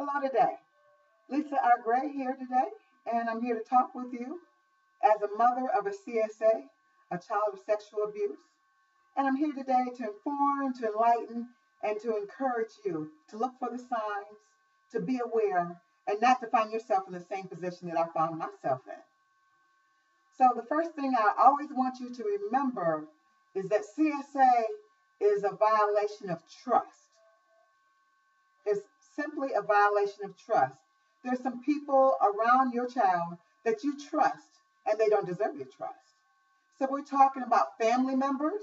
Hello today. Lisa R. Gray here today, and I'm here to talk with you as a mother of a CSA, a child of sexual abuse. And I'm here today to inform, to enlighten, and to encourage you to look for the signs, to be aware, and not to find yourself in the same position that I found myself in. So the first thing I always want you to remember is that CSA is a violation of trust. It's simply a violation of trust. There's some people around your child that you trust and they don't deserve your trust. So we're talking about family members.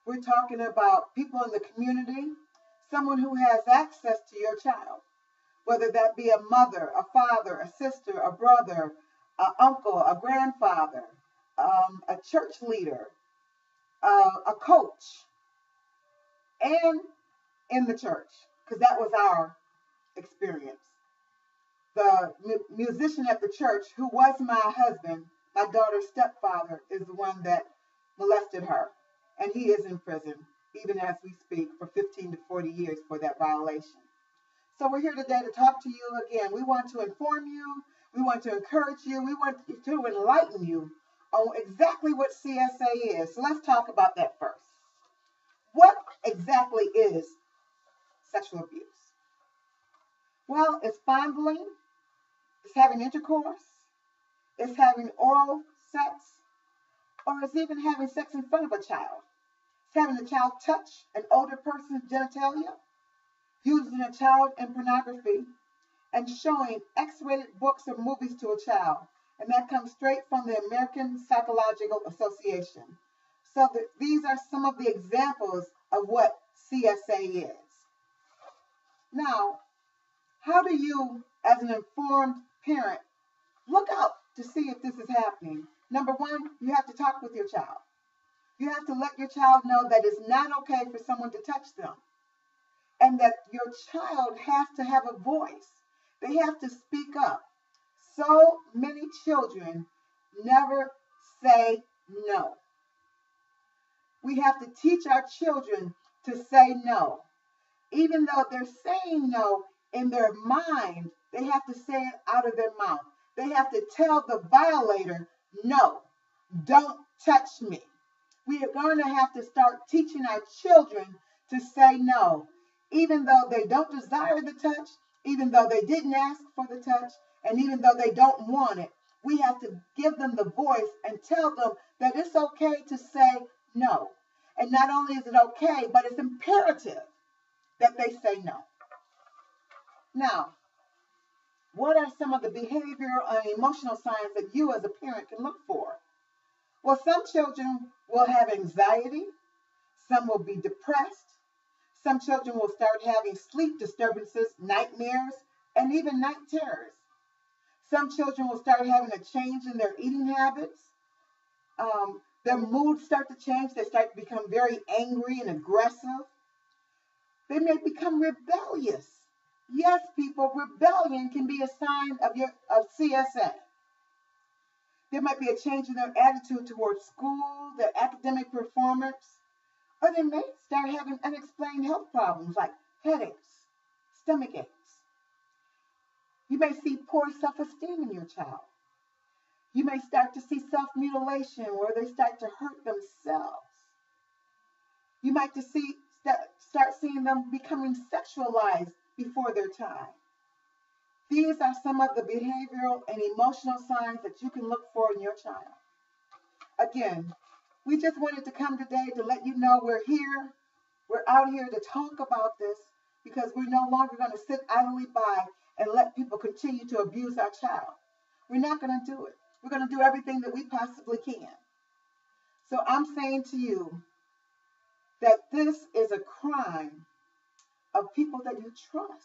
We're talking about people in the community, someone who has access to your child, whether that be a mother, a father, a sister, a brother, an uncle, a grandfather, a church leader, a coach, and in the church, because that was our experience. The musician at the church, who was my husband, my daughter's stepfather, is the one that molested her. And he is in prison, even as we speak, for 15 to 40 years for that violation. So we're here today to talk to you again. We want to inform you. We want to encourage you. We want to enlighten you on exactly what CSA is. So let's talk about that first. What exactly is sexual abuse? Well, it's fondling, it's having intercourse, it's having oral sex, or it's even having sex in front of a child. It's having a child touch an older person's genitalia, using a child in pornography, and showing X-rated books or movies to a child. And that comes straight from the American Psychological Association. So these are some of the examples of what CSA is. Now, how do you, as an informed parent, look out to see if this is happening? Number one, you have to talk with your child. You have to let your child know that it's not okay for someone to touch them, and that your child has to have a voice. They have to speak up. So many children never say no. We have to teach our children to say no. Even though they're saying no in their mind, they have to say it out of their mouth. They have to tell the violator, no, don't touch me. We are going to have to start teaching our children to say no, even though they don't desire the touch, even though they didn't ask for the touch, and even though they don't want it. We have to give them the voice and tell them that it's okay to say no. And not only is it okay, but it's imperative that they say no. Now, what are some of the behavioral and emotional signs that you as a parent can look for? Well, some children will have anxiety. Some will be depressed. Some children will start having sleep disturbances, nightmares, and even night terrors. Some children will start having a change in their eating habits. Their moods start to change. They start to become very angry and aggressive. They may become rebellious. Yes, people, rebellion can be a sign of CSA. There might be a change in their attitude towards school, their academic performance, or they may start having unexplained health problems like headaches, stomach aches. You may see poor self-esteem in your child. You may start to see self-mutilation where they start to hurt themselves. You might start seeing them becoming sexualized before their time. These are some of the behavioral and emotional signs that you can look for in your child. Again, we just wanted to come today to let you know we're here. We're out here to talk about this because we're no longer going to sit idly by and let people continue to abuse our child. We're not going to do it. We're going to do everything that we possibly can. So I'm saying to you that this is a crime of people that you trust,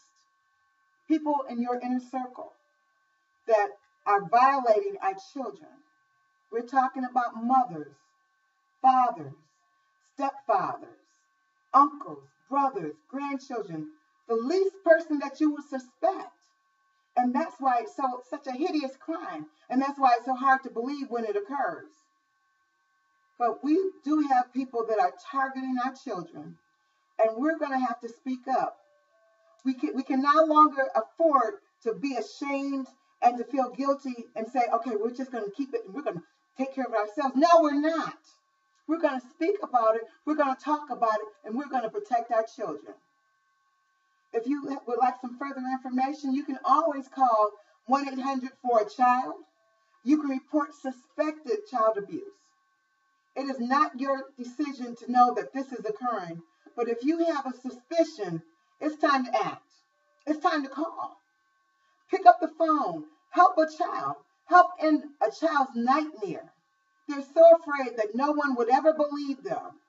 people in your inner circle that are violating our children. We're talking about mothers, fathers, stepfathers, uncles, brothers, grandchildren, the least person that you would suspect. And that's why it's such a hideous crime. And that's why it's so hard to believe when it occurs. But we do have people that are targeting our children. And we're going to have to speak up We can no longer afford to be ashamed and to feel guilty and say, okay, we're just going to keep it and we're going to take care of ourselves. No, we're not. We're going to speak about it. We're going to talk about it, and we're going to protect our children. If you would like some further information, you can always call 1-800-4-CHILD. You can report suspected child abuse. It is not your decision to know that this is occurring, but if you have a suspicion, it's time to act. It's time to call. Pick up the phone. Help a child. Help end a child's nightmare. They're so afraid that no one would ever believe them.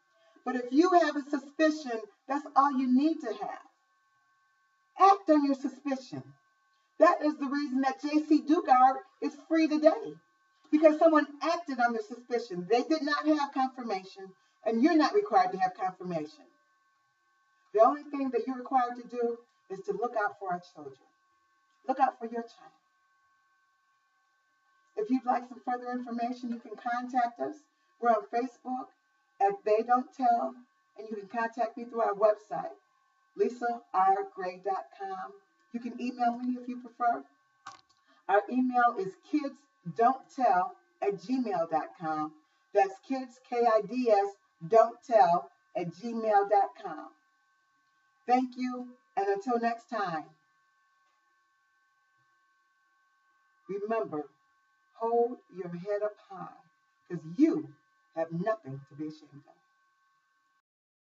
But if you have a suspicion, that's all you need to have. Act on your suspicion. That is the reason that J.C. Dugard is free today. Because someone acted on their suspicion. They did not have confirmation, and you're not required to have confirmation. The only thing that you're required to do is to look out for our children. Look out for your child. If you'd like some further information, you can contact us. We're on Facebook at They Don't Tell, and you can contact me through our website, lisargray.com. You can email me if you prefer. Our email is kidsdon'ttell@gmail.com. That's kids, K-I-D-S, don't tell @gmail.com. Thank you, and until next time, remember, hold your head up high, because you have nothing to be ashamed of.